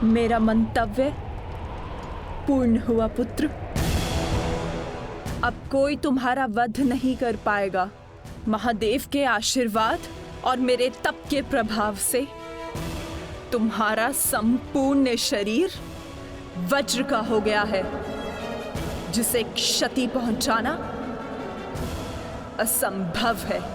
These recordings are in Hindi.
मेरा मंतव्य पूर्ण हुआ पुत्र। अब कोई तुम्हारा वध नहीं कर पाएगा। महादेव के आशीर्वाद और मेरे तप के प्रभाव से तुम्हारा संपूर्ण शरीर वज्र का हो गया है, जिसे क्षति पहुंचाना असंभव है।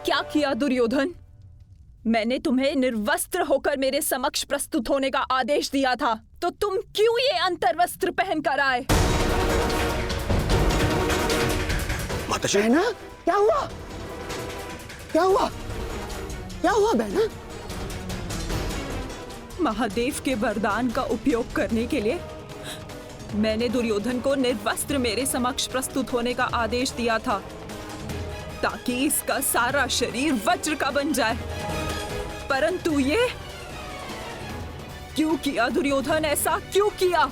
क्या किया दुर्योधन? मैंने तुम्हें निर्वस्त्र होकर मेरे समक्ष प्रस्तुत होने का आदेश दिया था, तो तुम क्यों ये अंतर्वस्त्र पहन कर आए? माताश्री, बहना, क्या हुआ? क्या हुआ? क्या हुआ बहना? महादेव के वरदान का उपयोग करने के लिए मैंने दुर्योधन को निर्वस्त्र मेरे समक्ष प्रस्तुत होने का आदेश दिया था, ताकि इसका सारा शरीर वज्र का बन जाए। परंतु ये क्यों किया दुर्योधन? ऐसा क्यों किया?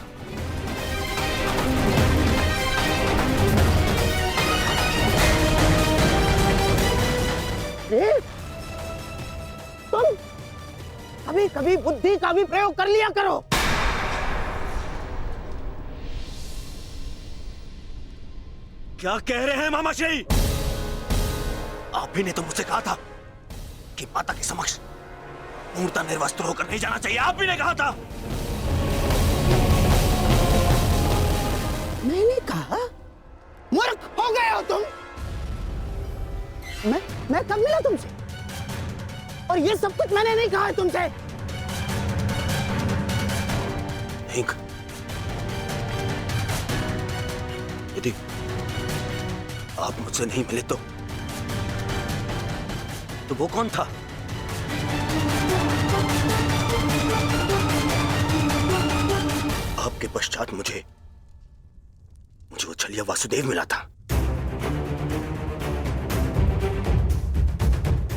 तुम कभी कभी बुद्धि का भी प्रयोग कर लिया करो। क्या कह रहे हैं मामाश्री? आप ही ने तो मुझसे कहा था कि माता के समक्ष पूर्णतः निर्वस्त्र होकर नहीं जाना चाहिए। आप ही ने कहा था। मैंने कहा? मूर्ख हो गए हो तुम। मैं कब मिला तुमसे? और ये सब कुछ मैंने नहीं कहा है तुमसे। नहीं, यदि आप मुझसे नहीं मिले तो वो कौन था? आपके पश्चात मुझे वो छलिया वासुदेव मिला था।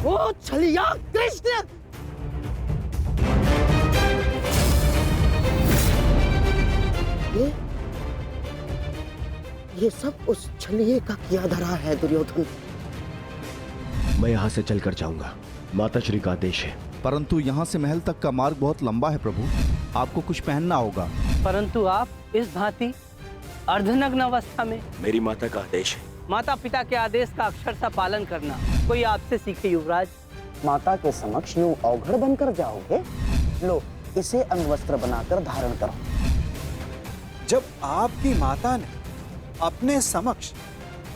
वो छलिया कृष्ण। ये सब उस छलिए का किया धरा है दुर्योधन। मैं यहाँ से चलकर जाऊंगा, माताश्री का आदेश है। परंतु यहाँ से महल तक का मार्ग बहुत लंबा है प्रभु, आपको कुछ पहनना होगा। परंतु आप इस भांति अर्धनग्न अवस्था में। मेरी माता का आदेश है। माता पिता के आदेश का अक्षरशः पालन करना कोई आपसे सीखे युवराज। माता के समक्ष यूं अवघड़ बनकर जाओगे? लो, इसे अंगवस्त्र बनाकर धारण करो। जब आपकी माता ने अपने समक्ष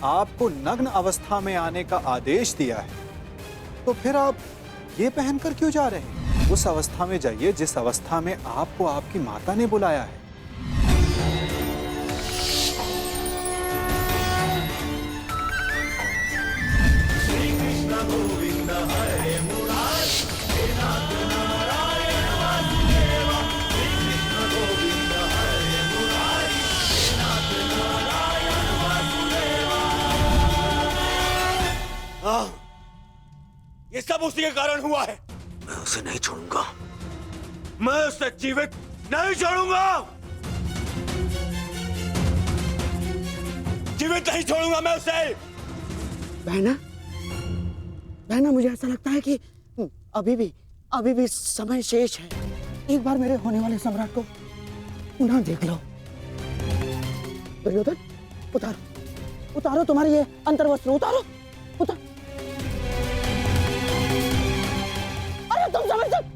आपको नग्न अवस्था में आने का आदेश दिया है, तो फिर आप ये पहनकर क्यों जा रहे हैं? उस अवस्था में जाइए जिस अवस्था में आपको आपकी माता ने बुलाया है। ये सब उसी के कारण हुआ है। मैं उसे नहीं छोड़ूंगा। मैं उसे जीवित नहीं छोड़ूंगा। जीवित नहीं छोड़ूंगा मैं उसे। बहना, मुझे ऐसा लगता है कि अभी भी समय शेष है। एक बार मेरे होने वाले सम्राट को पुनः देख लो। दुर्योधन, उतारो तुम्हारी ये अंतर्वस्त्र, उतारो। अरे तुम समझ सकते?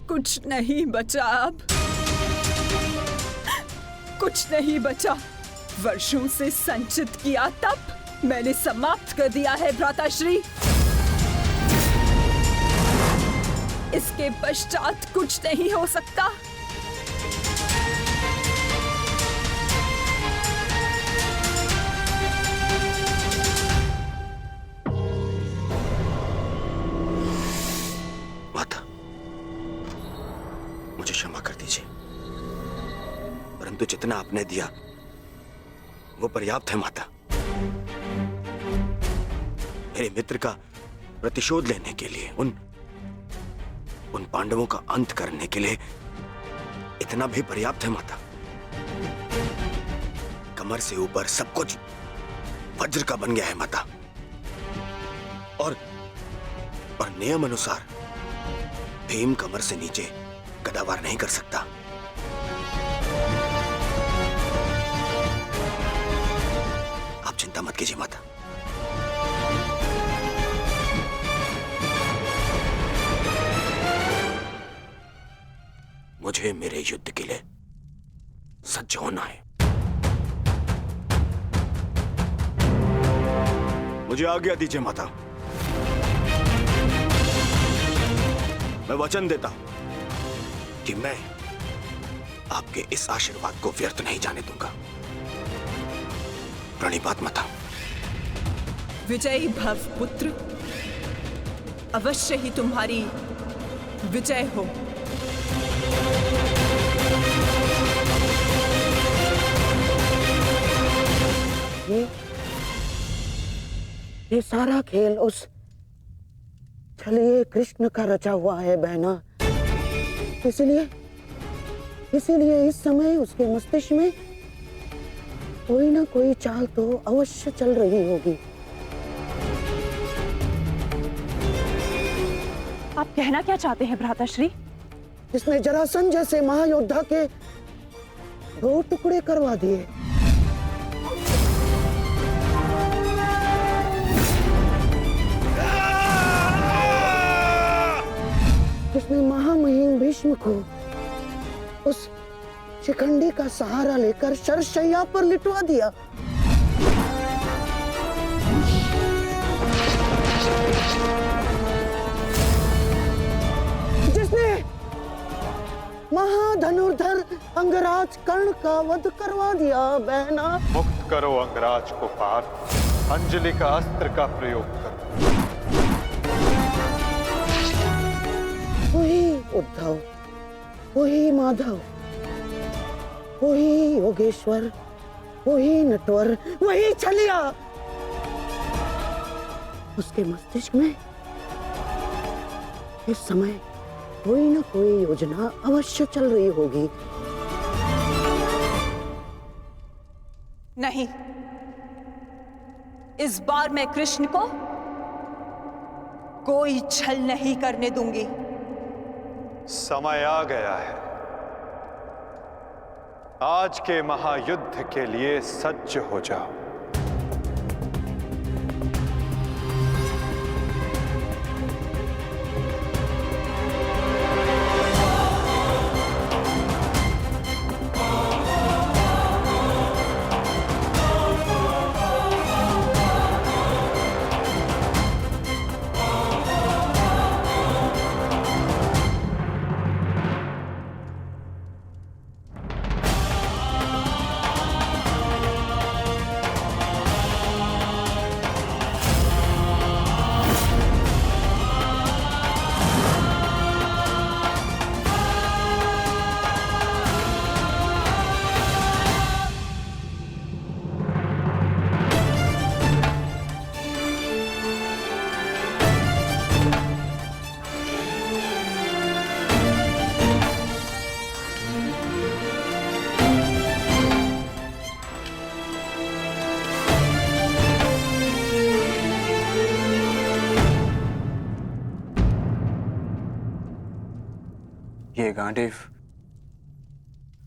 कुछ नहीं बचा अब, कुछ नहीं बचा। वर्षों से संचित किया तप मैंने समाप्त कर दिया है भ्राताश्री। इसके पश्चात कुछ नहीं हो सकता। परंतु जितना आपने दिया वो पर्याप्त है माता। मेरे मित्र का प्रतिशोध लेने के लिए, उन पांडवों का अंत करने के लिए इतना भी पर्याप्त है माता। कमर से ऊपर सब कुछ वज्र का बन गया है माता, और नियम अनुसार भीम कमर से नीचे गदावार नहीं कर सकता। आप चिंता मत कीजिए माता। मुझे मेरे युद्ध के लिए सज्ज होना है। मुझे आज्ञा दीजिए माता। मैं वचन देता हूं कि मैं आपके इस आशीर्वाद को व्यर्थ नहीं जाने दूंगा। प्रणिपात माता। विजयी भव पुत्र, अवश्य ही तुम्हारी विजय हो। ये सारा खेल उस छलिए कृष्ण का रचा हुआ है बहना। इसीलिए इस समय उसके मस्तिष्क में कोई ना कोई चाल तो अवश्य चल रही होगी। आप कहना क्या चाहते हैं भ्राताश्री? जिसने जरासंध जैसे महायोद्धा के 2 टुकड़े करवा दिए, जिसने महामहिम भीष्म को उस शिखंडी का सहारा लेकर शरशैया पर लिटवा दिया, जिसने महाधनुर्धर अंगराज कर्ण का वध करवा दिया बहना। मुक्त करो अंगराज को पार्थ, अंजलि का अस्त्र का प्रयोग करो। वही उद्धव, वही माधव, वही योगेश्वर, वही नटवर, वही छलिया। उसके मस्तिष्क में इस समय कोई ना कोई योजना अवश्य चल रही होगी। नहीं, इस बार मैं कृष्ण को कोई छल नहीं करने दूंगी। समय आ गया है। आज के महायुद्ध के लिए सज्ज हो जाओ। ये गांडीव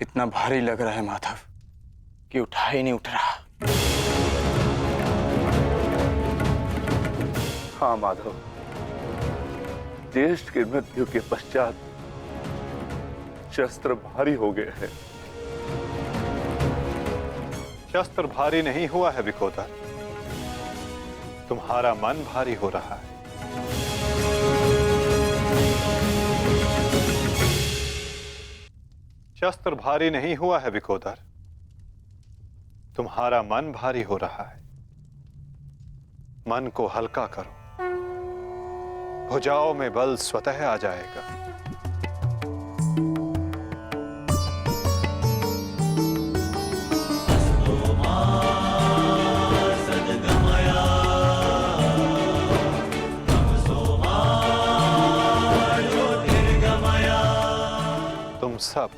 इतना भारी लग रहा है माधव कि उठा ही नहीं उठ रहा। हाँ माधव, ज्येष्ठ की मृत्यु के पश्चात शस्त्र भारी हो गए हैं। शस्त्र भारी नहीं हुआ है विकोदर, तुम्हारा मन भारी हो रहा है। शस्त्र भारी नहीं हुआ है विकोदर, तुम्हारा मन भारी हो रहा है। मन को हल्का करो, भुजाओं में बल स्वतः आ जाएगा। तुम सब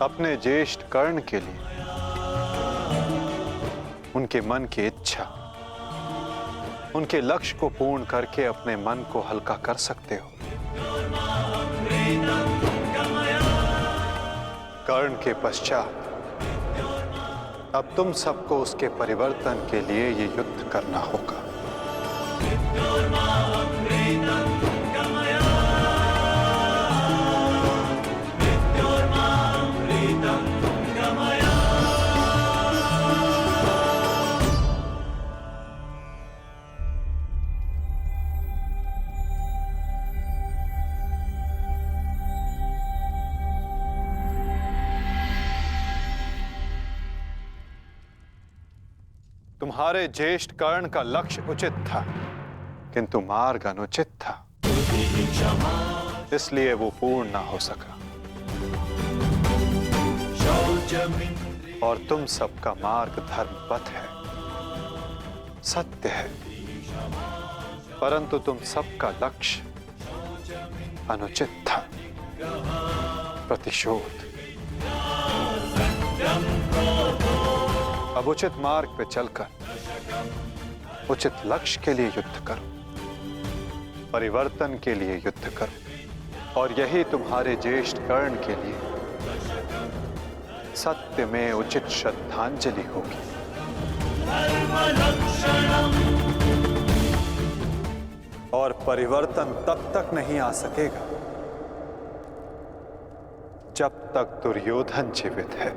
अपने ज्येष्ठ कर्ण के लिए उनके मन की इच्छा, उनके लक्ष्य को पूर्ण करके अपने मन को हल्का कर सकते हो। कर्ण के पश्चात अब तुम सबको उसके परिवर्तन के लिए ये युद्ध करना होगा। तुम्हारे ज्येष्ठ कर्ण का लक्ष्य उचित था, किंतु मार्ग अनुचित था, इसलिए वो पूर्ण ना हो सका। और तुम सबका मार्ग धर्मपथ है, सत्य है, परंतु तुम सबका लक्ष्य अनुचित था, प्रतिशोध। अब उचित मार्ग पे चलकर उचित लक्ष्य के लिए युद्ध करो, परिवर्तन के लिए युद्ध करो, और यही तुम्हारे ज्येष्ठ कर्ण के लिए सत्य में उचित श्रद्धांजलि होगी। और परिवर्तन तब तक नहीं आ सकेगा जब तक दुर्योधन जीवित है।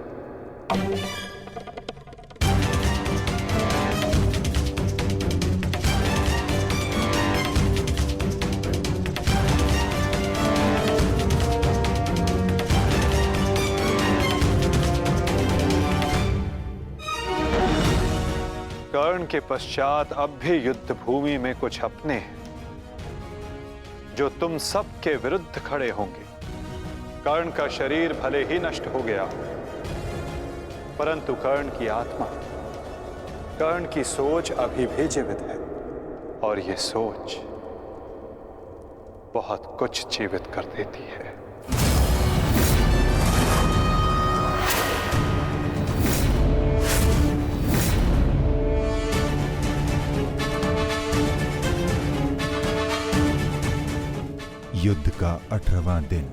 कर्ण के पश्चात अब भी युद्ध भूमि में कुछ अपने हैं जो तुम सब के विरुद्ध खड़े होंगे। कर्ण का शरीर भले ही नष्ट हो गया हो, परंतु कर्ण की आत्मा, कर्ण की सोच अभी भी जीवित है, और ये सोच बहुत कुछ जीवित कर देती है। युद्ध का 18वां दिन।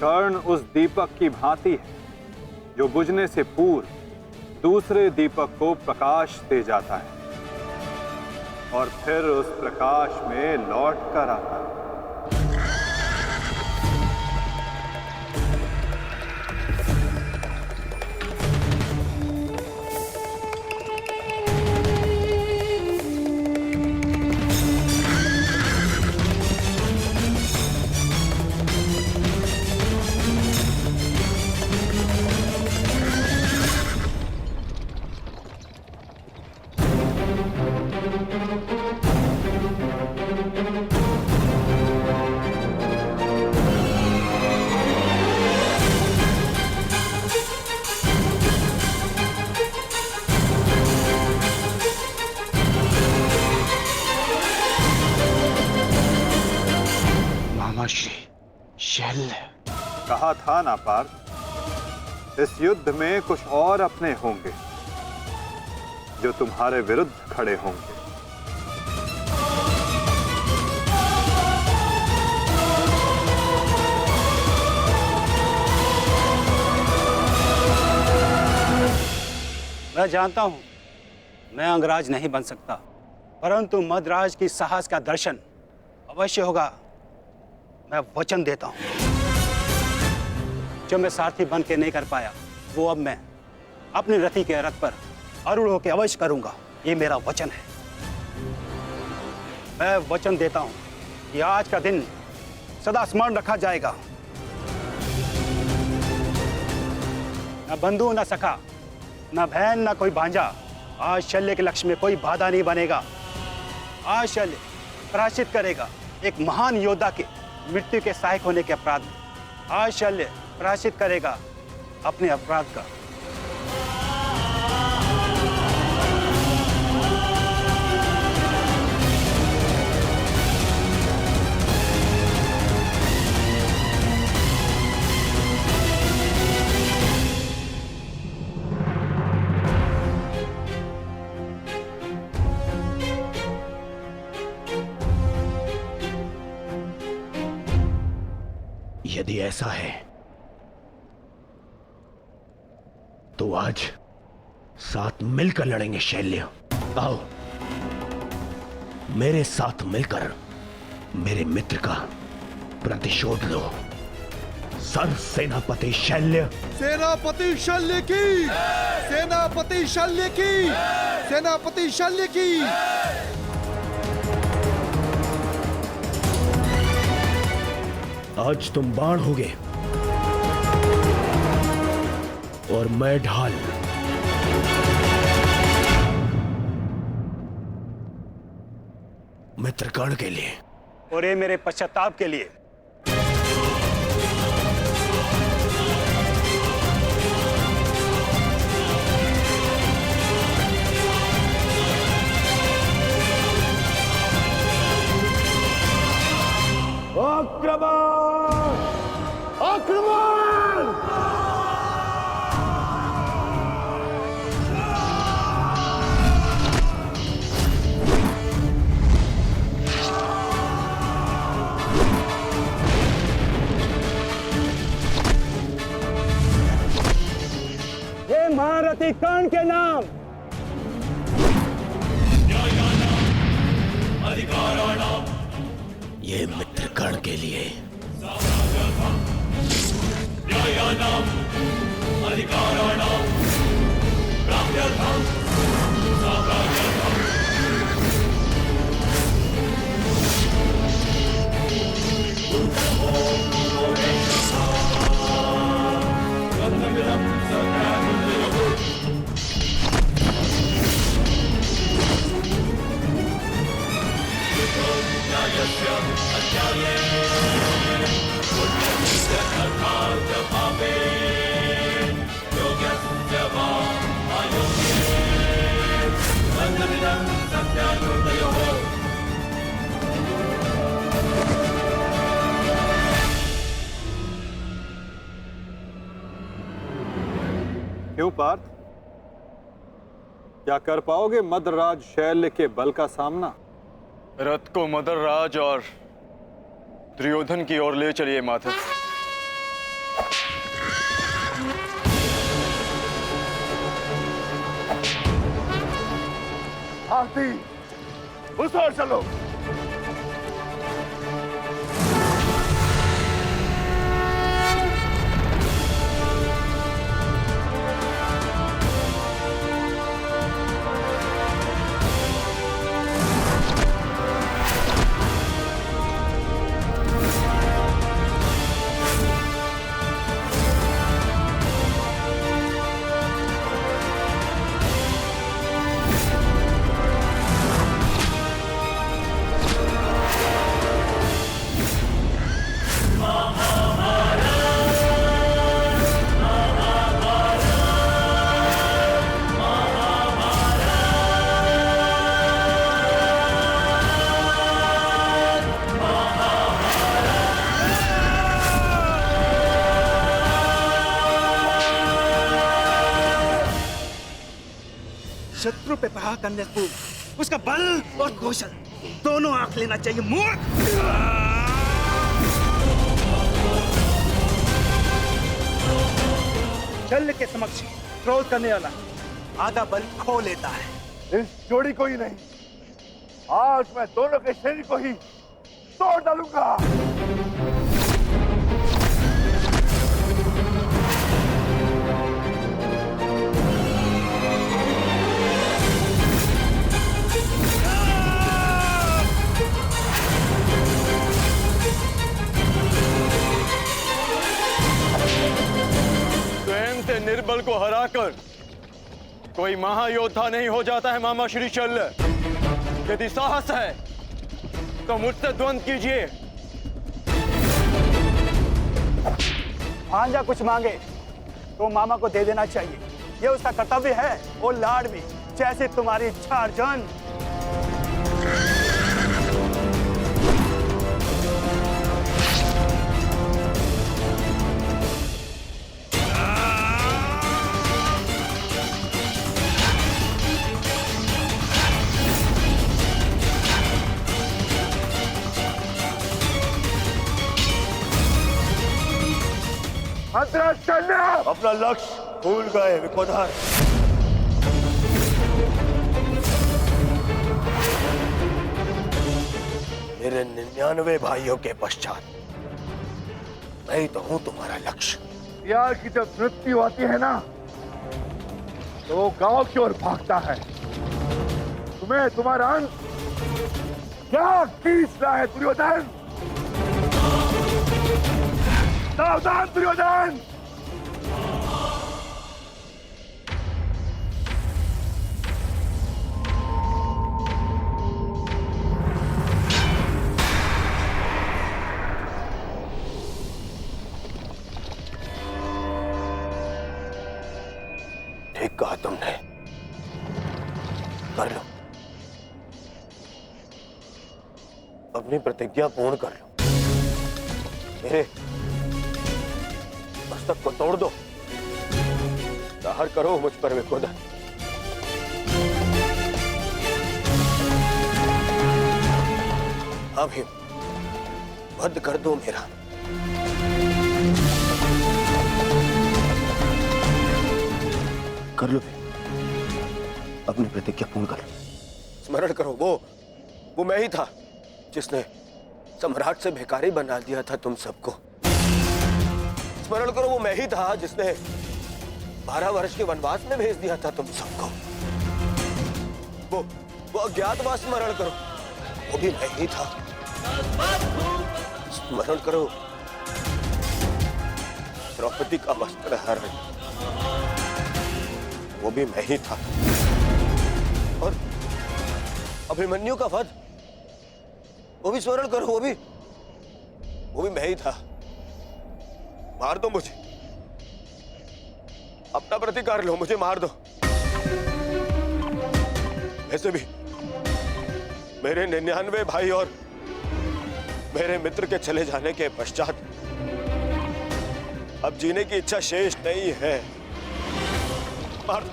कर्ण उस दीपक की भांति है जो बुझने से पूर्व दूसरे दीपक को प्रकाश दे जाता है और फिर उस प्रकाश में लौट कर आता है। कहा था ना पार्थ, इस युद्ध में कुछ और अपने होंगे जो तुम्हारे विरुद्ध खड़े होंगे। मैं जानता हूं मैं अंगराज नहीं बन सकता, परंतु मद्राज की साहस का दर्शन अवश्य होगा। मैं वचन देता हूं, जो मैं सारथी बन के नहीं कर पाया वो अब मैं अपने रथी के रथ पर आरूढ़ होकर अवश्य करूंगा। ये मेरा वचन है। मैं वचन देता हूं कि आज का दिन सदा स्मरण रखा जाएगा। न बंधु न सखा, न बहन न कोई भांजा, आज शल्य के लक्ष्य में कोई बाधा नहीं बनेगा। आज शल्य प्रायश्चित करेगा एक महान योद्धा के मृत्यु के सहायक होने के अपराध में। आज शल्य प्रायश्चित करेगा अपने अपराध का। यदि ऐसा है तो आज साथ मिलकर लड़ेंगे शैल्य। आओ मेरे साथ मिलकर मेरे मित्र का प्रतिशोध लो। सर सेनापति शैल्य। सेनापति शल्य की, सेनापति शल्य की, सेनापति शल्य की। आज तुम बाण होगे और मैं ढाल। मित्रकर्ण के लिए और ये मेरे पश्चाताप के लिए। आक्रमण! आक्रमण! हे महारथी कर्ण के नाम, ये मित्रकर्ण के लिए। क्यों पार्थ, क्या कर पाओगे मदराज शैल्य के बल का सामना? रथ को मदरराज और दुर्योधन की ओर ले चलिए माधव। हाथी उस ओर चलो। शत्रु पे प्रहार करने से पूर्व उसका बल और कौशल दोनों आंख लेना चाहिए, मूर्ख। शल्य के समक्ष क्रोध करने वाला आधा बल खो लेता है। इस जोड़ी को ही नहीं, आज मैं दोनों के शरीर को ही तोड़ डालूंगा। निर्बल को हराकर कोई महायोद्धा नहीं हो जाता है मामा श्री शल्य। यदि साहस है तो मुझसे द्वंद्व कीजिए। भांजा कुछ मांगे तो मामा को दे देना चाहिए, ये उसका कर्तव्य है। और लाड भी जैसे तुम्हारी इच्छा अर्जुन। भद्राचल्य अपना लक्ष्य भूल गए विकोधर। मेरे 99 भाइयों के पश्चात मैं ही तो हूं तुम्हारा लक्ष्य। यार की जब मृत्यु आती है ना तो वो गांव की ओर भागता है। तुम्हें तुम्हारा अंत क्या खींच रहा है दुर्योधन? सावधान दुर्योधन! ठीक कहा तुमने, कर लो, अपनी प्रतिज्ञा पूर्ण कर लो। मेरे मस्तक को तोड़ दो, दाहर करो मुझ पर विकोधर। अभी वध कर दो मेरा। कर लो, अपनी प्रतिज्ञा पूर्ण कर लो। स्मरण करो, वो मैं ही था जिसने सम्राट से भिखारी बना दिया था तुम सबको। स्मरण करो, वो मैं ही था जिसने 12 वर्ष के वनवास में भेज दिया था तुम सबको। वो अज्ञातवास स्मरण करो, वो भी मैं ही था। स्मरण करो, द्रौपदी का वस्त्रहरण, वो भी मैं ही था। और अभिमन्यु का वध, वो भी स्मरण करो, वो भी मैं ही था। मार दो मुझे, अपना प्रतिकार लो, मुझे मार दो। वैसे भी मेरे 99 भाई और मेरे मित्र के चले जाने के पश्चात अब जीने की इच्छा शेष नहीं है। मार दो,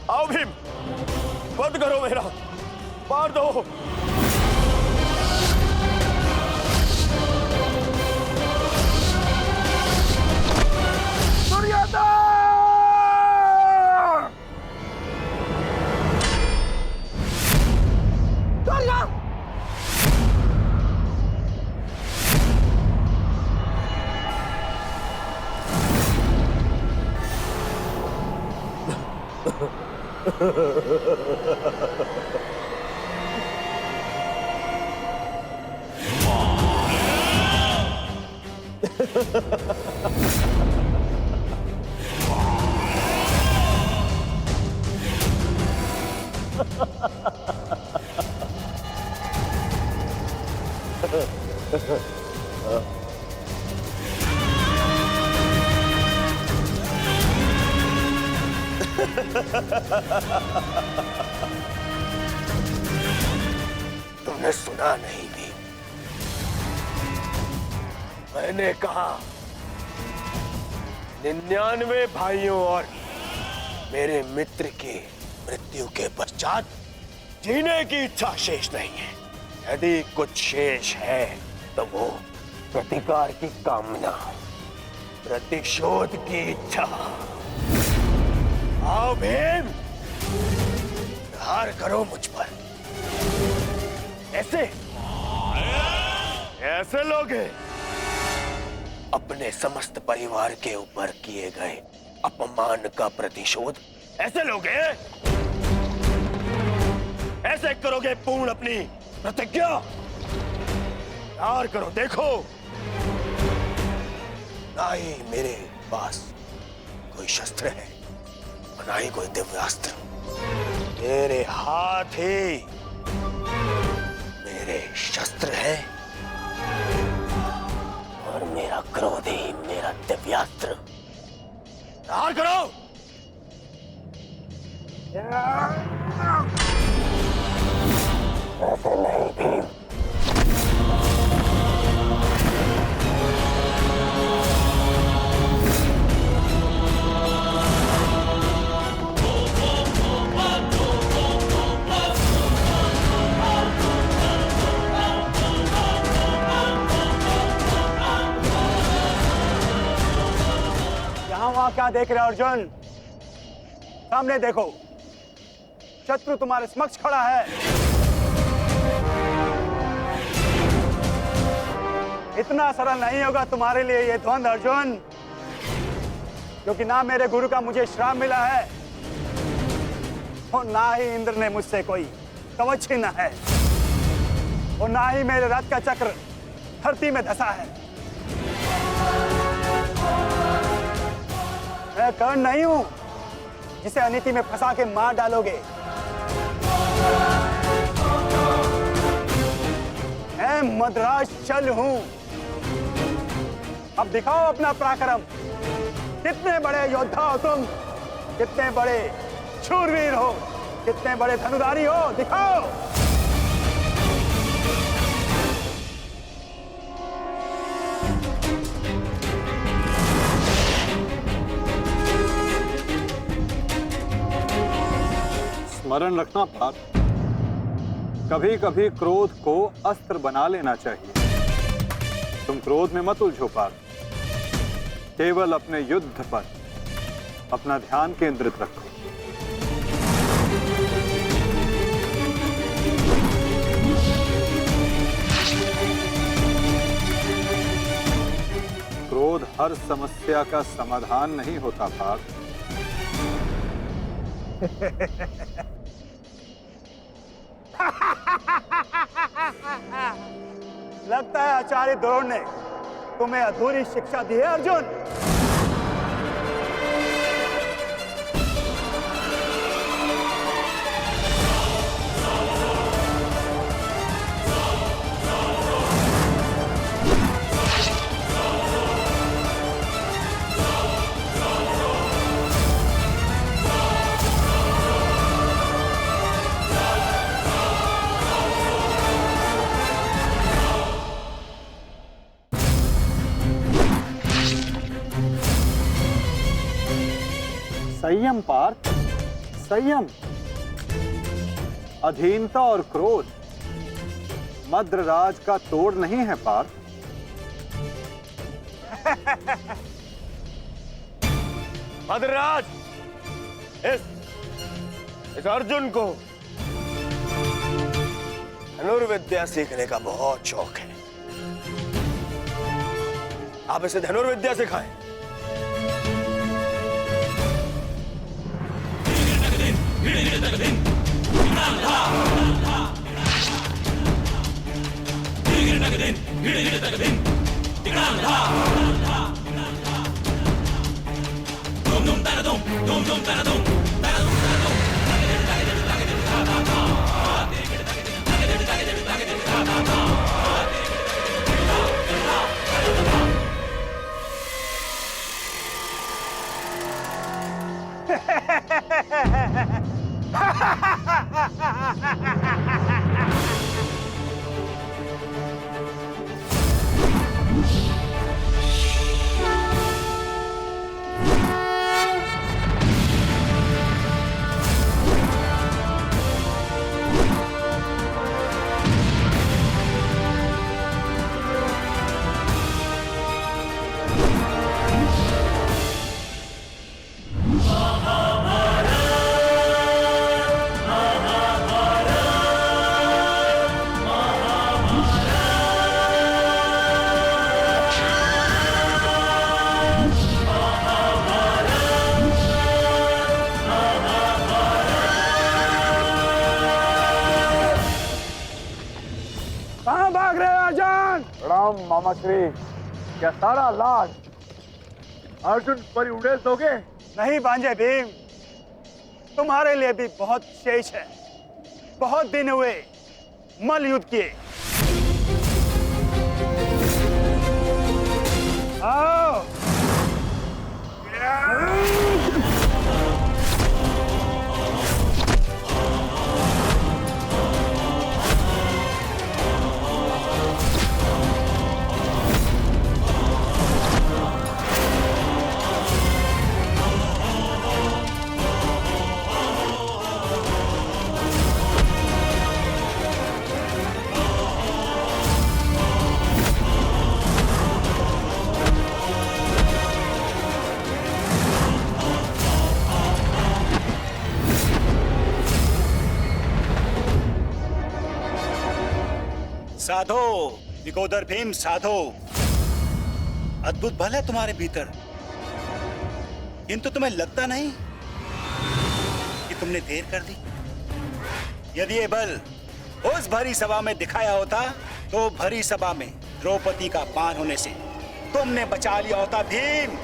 आओ भीम, वध करो मेरा, मार दो। तुमने सुना नहीं भी, मैंने कहा 99 भाइयों और मेरे मित्र की मृत्यु के पश्चात जीने की इच्छा शेष नहीं है। यदि कुछ शेष है तो वो प्रतिकार की कामना, प्रतिशोध की इच्छा। आओ भीम, प्रहार करो मुझ पर। ऐसे लोग अपने समस्त परिवार के ऊपर किए गए अपमान का प्रतिशोध, ऐसे लोग ऐसे करोगे पूर्ण अपनी प्रतिज्ञा? प्यार करो, देखो ना ही मेरे पास कोई शस्त्र है, ना ही कोई दिव्यास्त्र। मेरे हाथ ही मेरे शस्त्र है और मेरा क्रोध ही मेरा दिव्यास्त्र। प्यार करो। ऐसे नहीं भीम, वहां क्या देख रहे हो अर्जुन? सामने देखो, शत्रु तुम्हारे समक्ष खड़ा है। इतना सरल नहीं होगा तुम्हारे लिए ये द्वंद अर्जुन, क्योंकि ना मेरे गुरु का मुझे श्राप मिला है और ना ही इंद्र ने मुझसे कोई कवच छीना है और ना ही मेरे रथ का चक्र धरती में धंसा है। मैं कर्ण नहीं हूं जिसे अनीति में फंसा के मार डालोगे। मैं मद्राज चल हूं। अब दिखाओ अपना पराक्रम। कितने बड़े योद्धा हो तुम, कितने बड़े शूरवीर हो, कितने बड़े धनुधारी हो, दिखाओ। स्मरण रखना पार्थ, कभी कभी क्रोध को अस्त्र बना लेना चाहिए। तुम क्रोध में मत उलझो पार्थ, केवल अपने युद्ध पर अपना ध्यान केंद्रित रखो। क्रोध हर समस्या का समाधान नहीं होता पार्थ। लगता है आचार्य द्रोण ने तुम्हें अधूरी शिक्षा दी है अर्जुन। संयम पार्थ, संयम। अधीनता और क्रोध मद्रराज का तोड़ नहीं है पार्थ। मद्रराज, इस अर्जुन को धनुर्विद्या सीखने का बहुत शौक है। आप इसे धनुर्विद्या सिखाएं। मामा श्री, क्या सारा लाज अर्जुन पर उड़ेल दोगे? नहीं भांजे भीम, तुम्हारे लिए भी बहुत शेष है। बहुत दिन हुए मल युद्ध किए। आओ। साधो, विकोदर भीम साधो। अद्भुत बल है तुम्हारे भीतर, किंतु तुम्हें लगता नहीं कि तुमने देर कर दी। यदि ये बल उस भरी सभा में दिखाया होता तो भरी सभा में द्रौपदी का पान होने से तुमने बचा लिया होता भीम।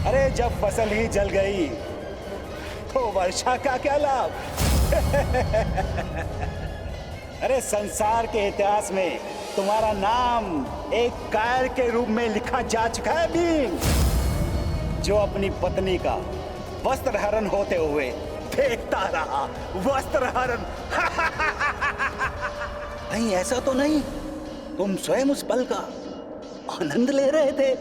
अरे जब फसल ही जल गई तो वर्षा का क्या लाभ? अरे संसार के इतिहास में तुम्हारा नाम एक कायर के रूप में लिखा जा चुका है भीम, जो अपनी पत्नी का वस्त्र हरण होते हुए देखता रहा। वस्त्र हरण। नहीं, ऐसा तो नहीं, तुम स्वयं उस पल का आनंद ले रहे थे।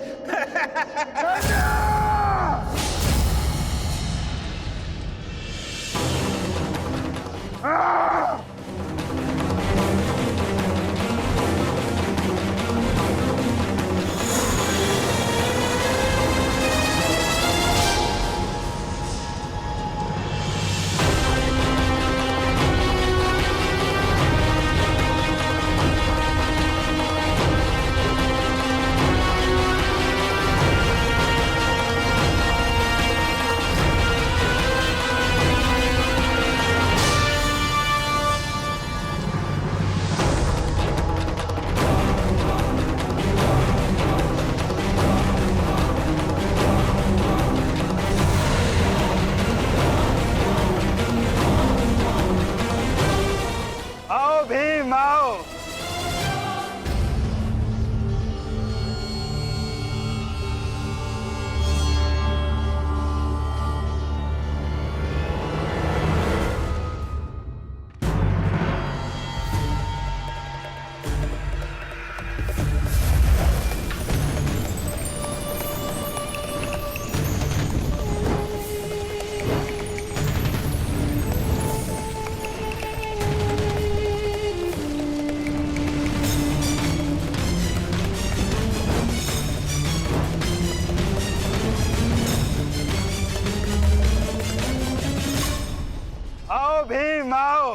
भीम आओ।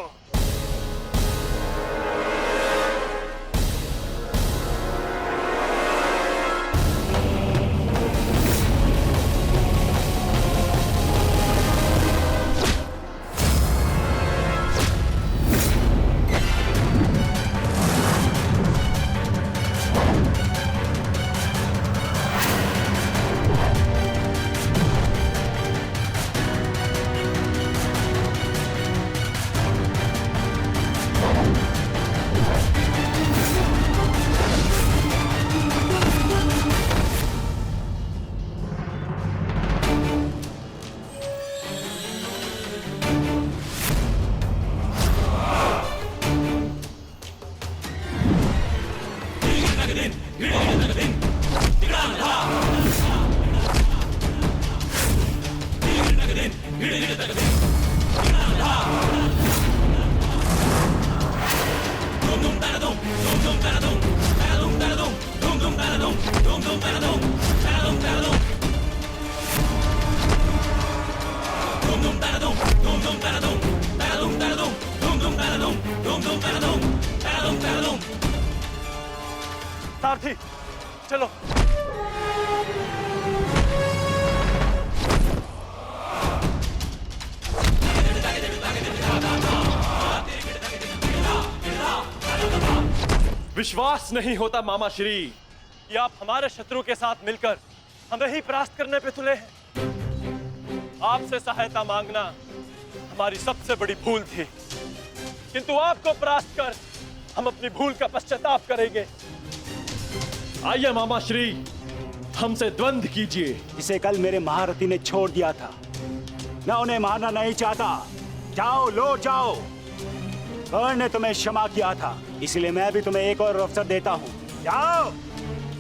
सारथी चलो। विश्वास नहीं होता मामा श्री कि आप हमारे शत्रु के साथ मिलकर हमें ही परास्त करने पे तुले हैं। आपसे सहायता मांगना हमारी सबसे बड़ी भूल थी, किंतु आपको परास्त कर हम अपनी भूल का पश्चाताप करेंगे। आइए मामा श्री, हमसे द्वंद्व कीजिए। इसे कल मेरे महारथी ने छोड़ दिया था, मैं उन्हें मारना नहीं चाहता। जाओ, लौट जाओ। कर्ण ने तुम्हें क्षमा किया था, इसलिए मैं भी तुम्हें एक और अवसर देता हूँ। जाओ,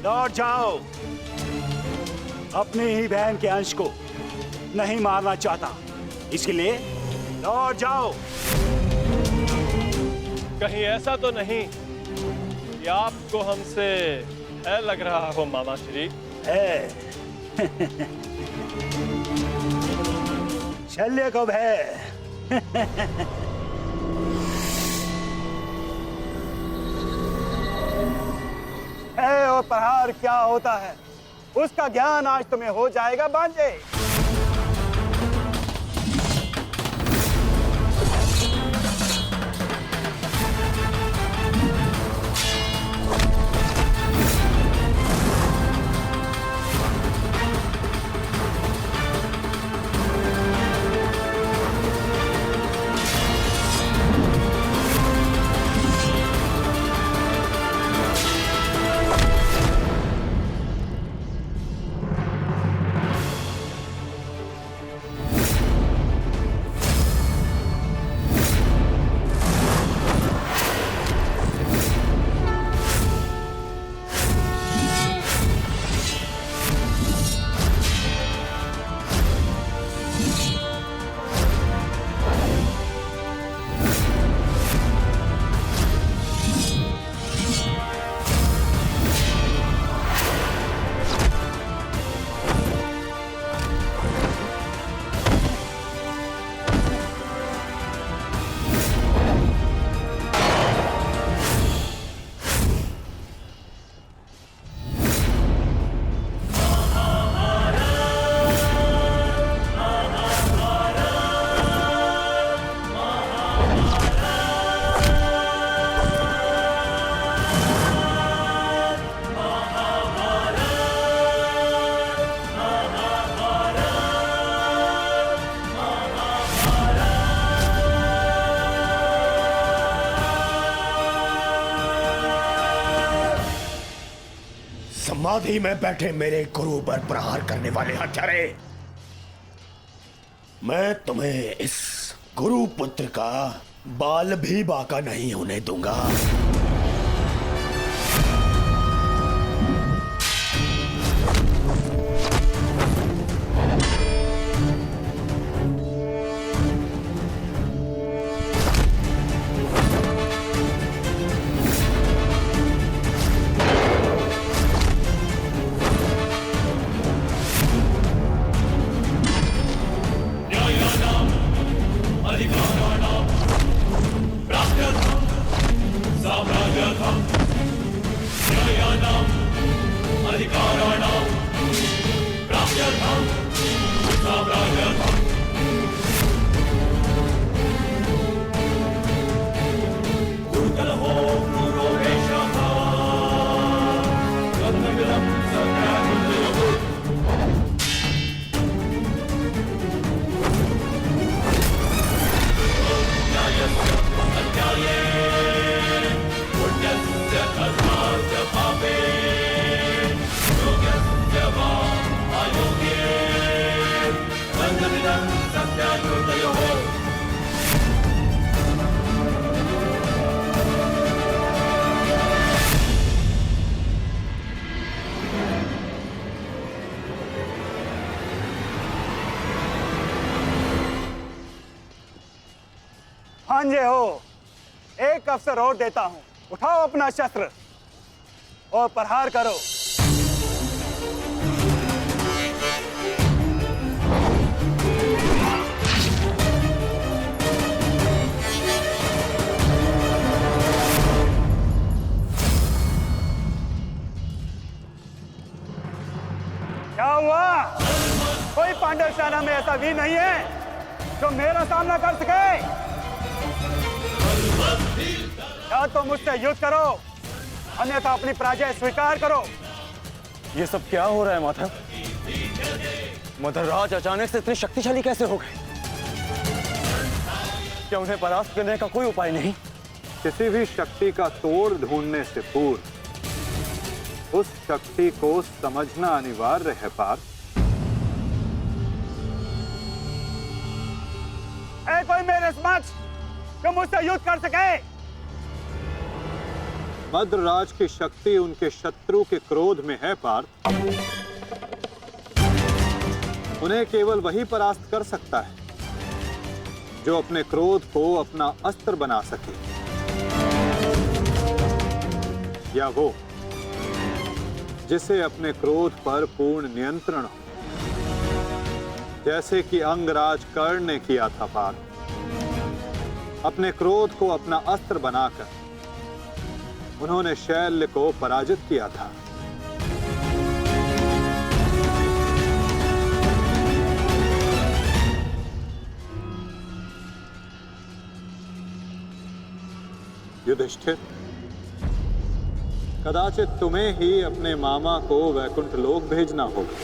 लौट जाओ। अपनी ही बहन के अंश को नहीं मारना चाहता, इसलिए लौट जाओ। कहीं ऐसा तो नहीं कि आपको हमसे है लग रहा हो मामा श्री? है। शल्य को है। भय और प्रहार क्या होता है उसका ज्ञान आज तुम्हें हो जाएगा भांजे। समाधि में बैठे मेरे गुरु पर प्रहार करने वाले हत्यारे, मैं तुम्हें इस गुरु पुत्र का बाल भी बाका नहीं होने दूंगा। भांजे हो, एक अवसर और देता हूं, उठाओ अपना शस्त्र और प्रहार करो। क्या हुआ? कोई पांडव सेना में ऐसा भी नहीं है जो मेरा सामना कर सके? या तो मुझसे युद्ध करो, अन्यथा अपनी पराजय स्वीकार करो। ये सब क्या हो रहा है माधव? मदरराज अचानक से इतने शक्तिशाली कैसे हो गए? क्या उन्हें परास्त करने का कोई उपाय नहीं? किसी भी शक्ति का तोड़ ढूंढने से पूर्व उस शक्ति को समझना अनिवार्य है पार्थ। है कोई मेरे समक्ष जो मुझसे युद्ध कर सके? मद्रराज की शक्ति उनके शत्रु के क्रोध में है पार्थ। उन्हें केवल वही परास्त कर सकता है जो अपने क्रोध को अपना अस्त्र बना सके, या वो जिसे अपने क्रोध पर पूर्ण नियंत्रण हो, जैसे कि अंगराज कर्ण ने किया था पार्थ। अपने क्रोध को अपना अस्त्र बनाकर उन्होंने शैल्य को पराजित किया था। युधिष्ठिर, कदाचित तुम्हें ही अपने मामा को वैकुंठ लोक भेजना होगा।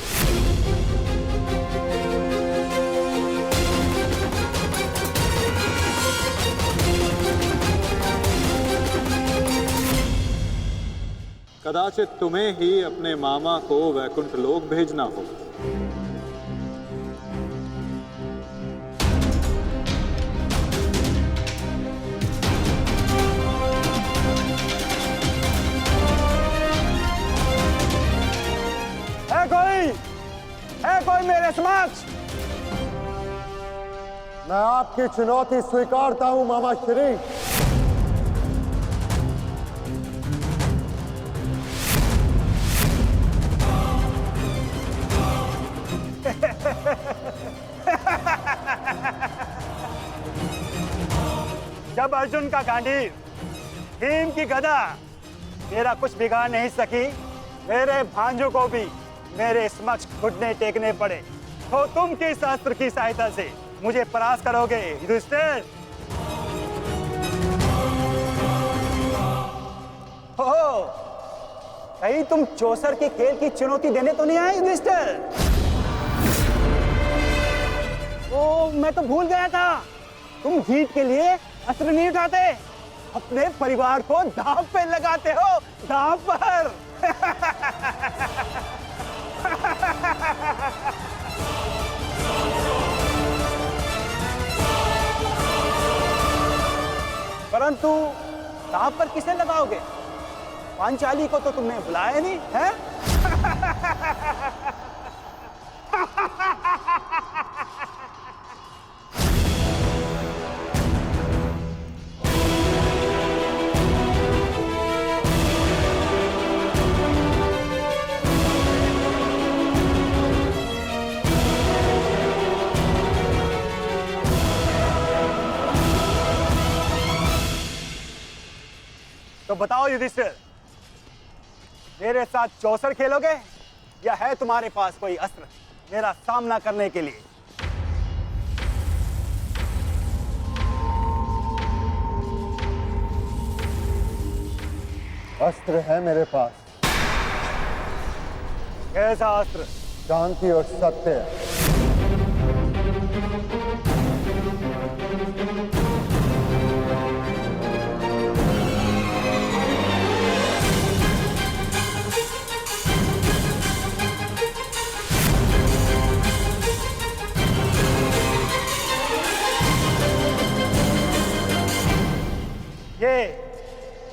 कदाचित तुम्हें ही अपने मामा को वैकुंठ लोक भेजना होगा। है कोई मेरे समक्ष? मैं आपकी चुनौती स्वीकारता हूं मामा श्री। जब अर्जुन का गांडीव, भीम की गदा मेरा कुछ बिगाड़ नहीं सकी, मेरे भांजों को भी मेरे समक्ष घुटने टेकने पड़े, तो तुम किस अस्त्र की सहायता से मुझे परास्त करोगे युधिष्ठिर? हो, कहीं तुम चौसर के खेल की चुनौती देने तो नहीं आए युधिष्ठिर? ओ, मैं तो भूल गया था, तुम जीत के लिए अस्त्र नहीं उठाते, अपने परिवार को दांव पे लगाते हो, दांव पर। परंतु दांव पर किसे लगाओगे? पांचाली को तो तुमने बुलाया नहीं है? तो बताओ युधिष्ठिर, मेरे साथ चौसर खेलोगे या है तुम्हारे पास कोई अस्त्र मेरा सामना करने के लिए? अस्त्र है मेरे पास। कैसा अस्त्र? शांति और सत्य।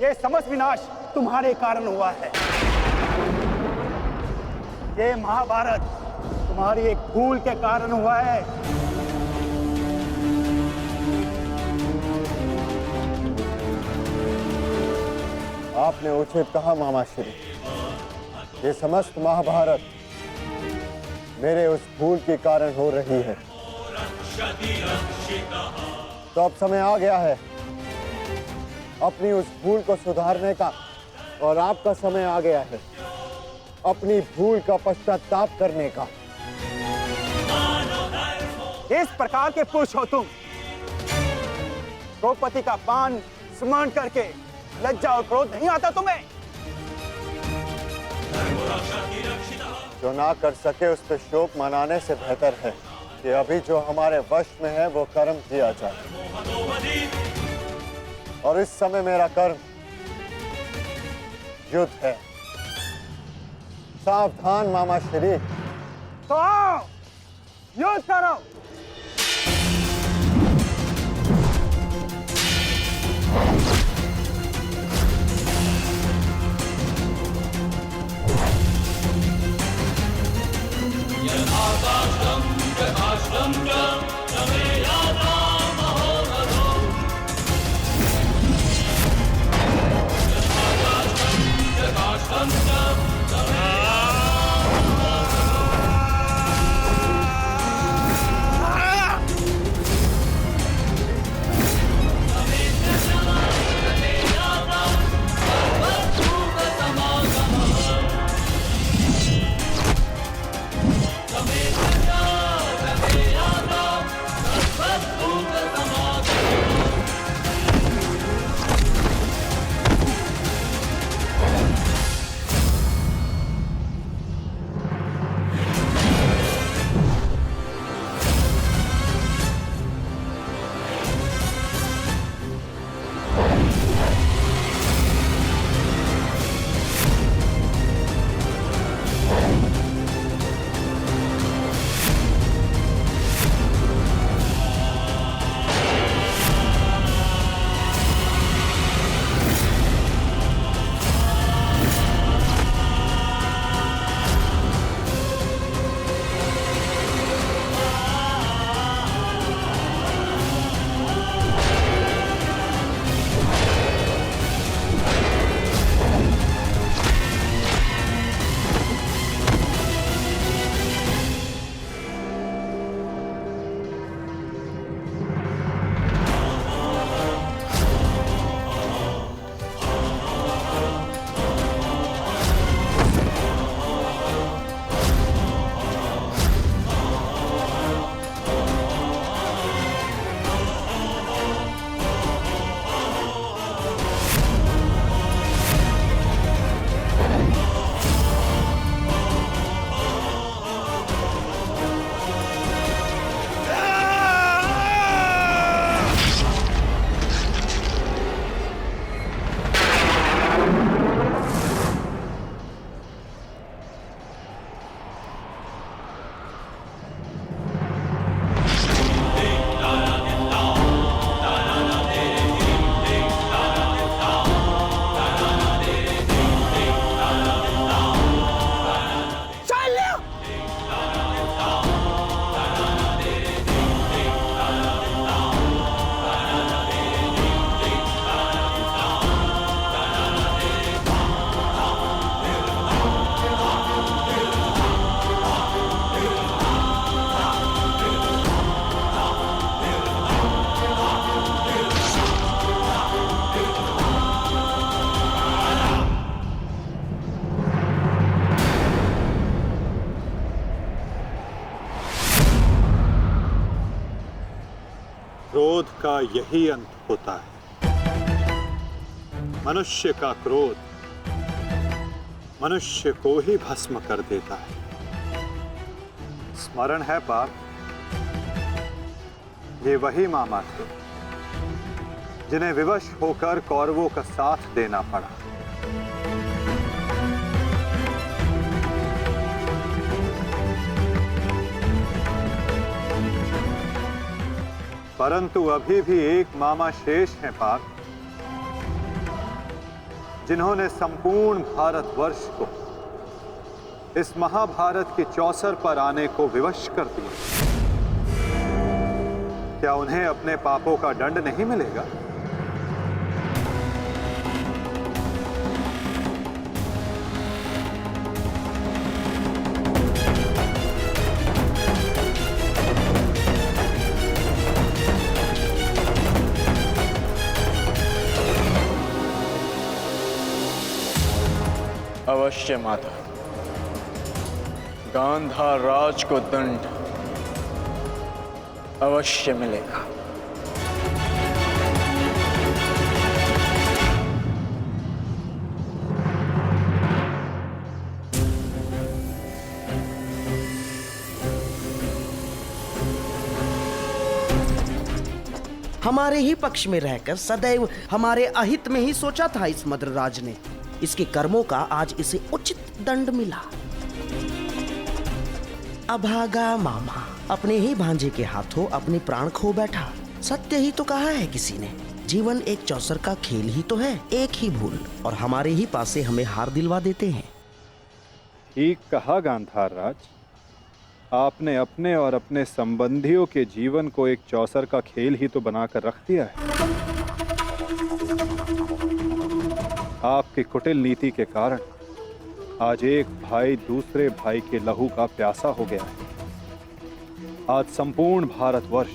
ये समस्त विनाश तुम्हारे कारण हुआ है। ये महाभारत तुम्हारी एक भूल के कारण हुआ है। आपने उचित कहा मामा श्री। ये समस्त महाभारत मेरे उस भूल के कारण हो रही है। तो अब समय आ गया है अपनी उस भूल को सुधारने का, और आपका समय आ गया है अपनी भूल का पश्चाताप करने का। इस प्रकार के पुरुष हो तुम, द्रौपदी का पान स्मरण करके लज्जा और क्रोध नहीं आता तुम्हें? जो ना कर सके उस पर शोक मनाने से बेहतर है कि अभी जो हमारे वश में है वो कर्म किया जाए, और इस समय मेरा कर्म युद्ध है। सावधान मामा श्री। तो आओ, युद्ध करो। क्रोध का यही अंत होता है। मनुष्य का क्रोध मनुष्य को ही भस्म कर देता है। स्मरण है पाप, ये वही मामा थे जिन्हें विवश होकर कौरवों का साथ देना पड़ा। परंतु अभी भी एक मामा शेष हैं पार्थ, जिन्होंने संपूर्ण भारतवर्ष को इस महाभारत की चौसर पर आने को विवश कर दिया। क्या उन्हें अपने पापों का दंड नहीं मिलेगा? अवश्य माता, गांधार राज को दंड अवश्य मिलेगा। हमारे ही पक्ष में रहकर सदैव हमारे अहित में ही सोचा था इस मद्रराज ने। इसके कर्मों का आज इसे उचित दंड मिला। अभागा मामा अपने ही भांजे के हाथों अपने प्राण खो बैठा। सत्य ही तो कहा है किसी ने, जीवन एक चौसर का खेल ही तो है, एक ही भूल और हमारे ही पासे हमें हार दिलवा देते हैं। ठीक कहा गांधार राज, आपने अपने और अपने संबंधियों के जीवन को एक चौसर का खेल ही तो बनाकर रख दिया है। आपकी कुटिल नीति के कारण आज एक भाई दूसरे भाई के लहू का प्यासा हो गया है। आज संपूर्ण भारतवर्ष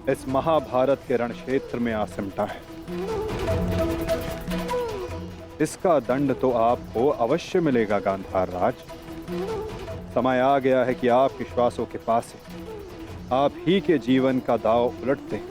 इस महाभारत के रण क्षेत्र में आ सिमटा है। इसका दंड तो आपको अवश्य मिलेगा गांधार राज। समय आ गया है कि आप विश्वासों के पास आप ही के जीवन का दांव उलट दें।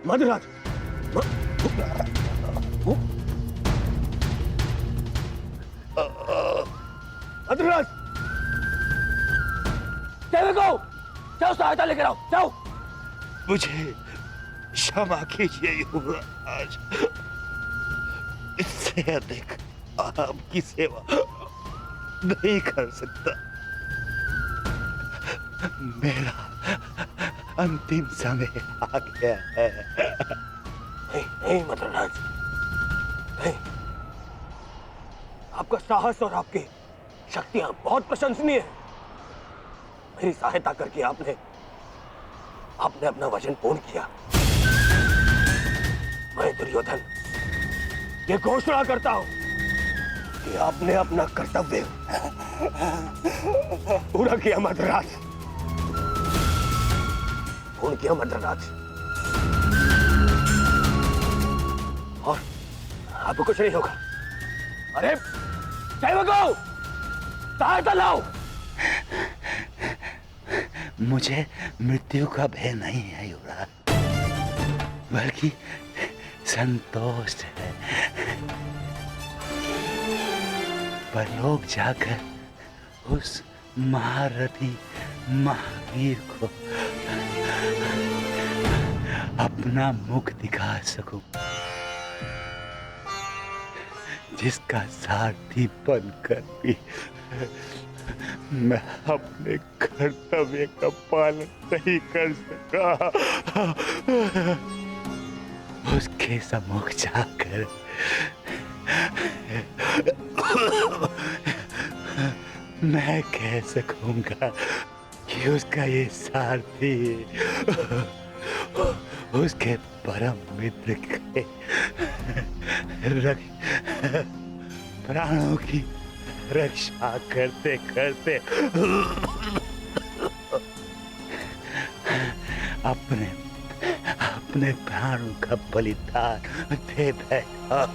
मद्रराज, मद्रराज, जाओ सहायता लेकर आओ, जाओ। मुझे क्षमा कीजिए युवराज, इससे अधिक आपकी सेवा नहीं कर सकता। मेरा अंतिम समय आ गया है। नहीं मद्रराज, नहीं। आपका साहस और आपकी शक्तियां बहुत प्रशंसनीय है। मेरी सहायता करके आपने अपना वचन पूर्ण किया। मैं दुर्योधन ये घोषणा करता हूं कि आपने अपना कर्तव्य पूरा किया मद्रराज, पूर्ण किया मद्रराज। और आपको कुछ नहीं होगा। अरे सेवकों, सहायता लाओ। मुझे मृत्यु का भय नहीं है युवराज, बल्कि संतोष है। परलोक जाकर उस महारथी महावीर को अपना मुख दिखा सकूं, जिसका सारथी बनकर भी मैं अपने कर्तव्य का पालन नहीं कर सका। उसके सम्मुख जाकर मैं कह सकूंगा कि उसका ये सारथी उसके परम मित्र के प्राणों की रक्षा करते करते अपने अपने प्राणों का बलिदान दे बैठा।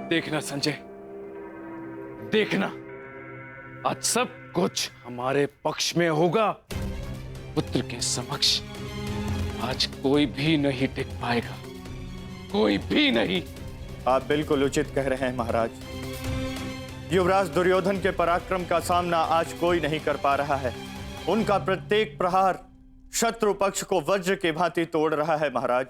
देखना संजय, देखना, आज सब कुछ हमारे पक्ष में होगा। पुत्र के समक्ष आज कोई भी नहीं टिक पाएगा, कोई भी नहीं। आप बिल्कुल उचित कह रहे हैं महाराज। युवराज दुर्योधन के पराक्रम का सामना आज कोई नहीं कर पा रहा है। उनका प्रत्येक प्रहार शत्रु पक्ष को वज्र की भांति तोड़ रहा है महाराज।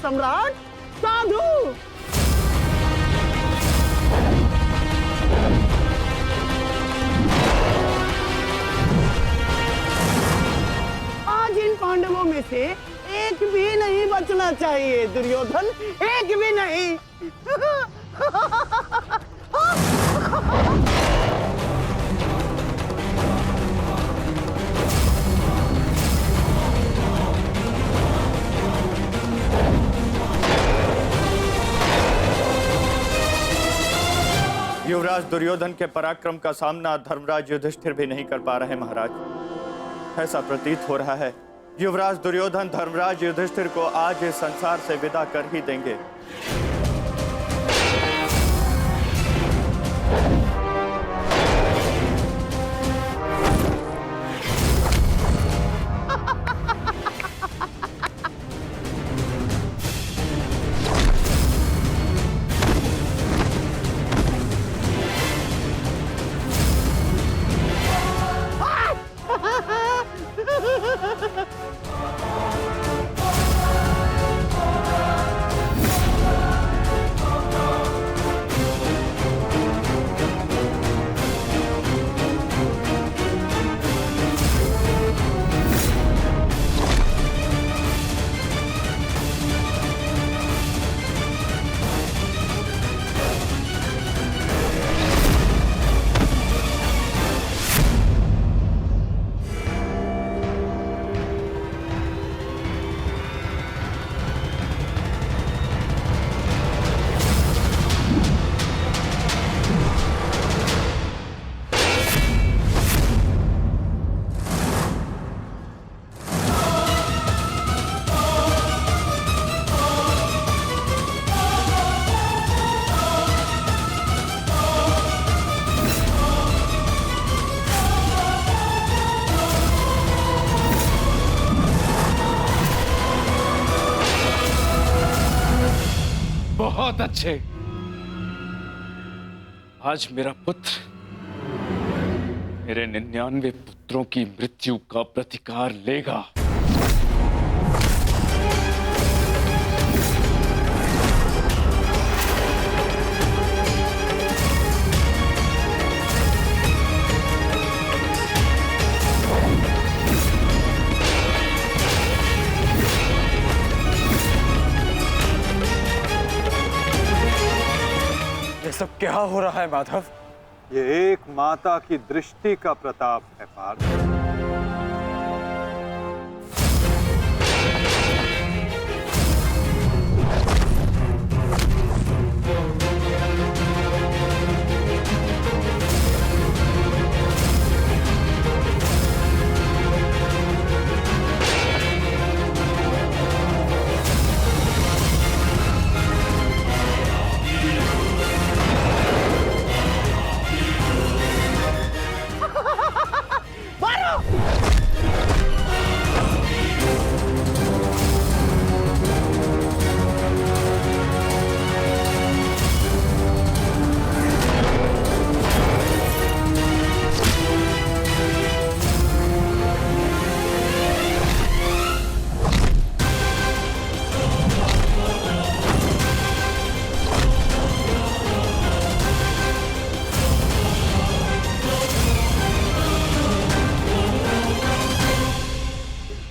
सम्राट, साधु। आज इन पांडवों में से एक भी नहीं बचना चाहिए दुर्योधन, एक भी नहीं। युवराज दुर्योधन के पराक्रम का सामना धर्मराज युधिष्ठिर भी नहीं कर पा रहे महाराज। ऐसा प्रतीत हो रहा है युवराज दुर्योधन धर्मराज युधिष्ठिर को आज इस संसार से विदा कर ही देंगे। बहुत अच्छे। आज मेरा पुत्र मेरे 99 पुत्रों की मृत्यु का प्रतिकार लेगा। सब क्या हो रहा है माधव? ये एक माता की दृष्टि का प्रताप है पार्थ।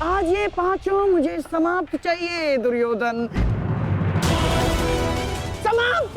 आज ये पांचों मुझे समाप्त चाहिए दुर्योधन, समाप्त।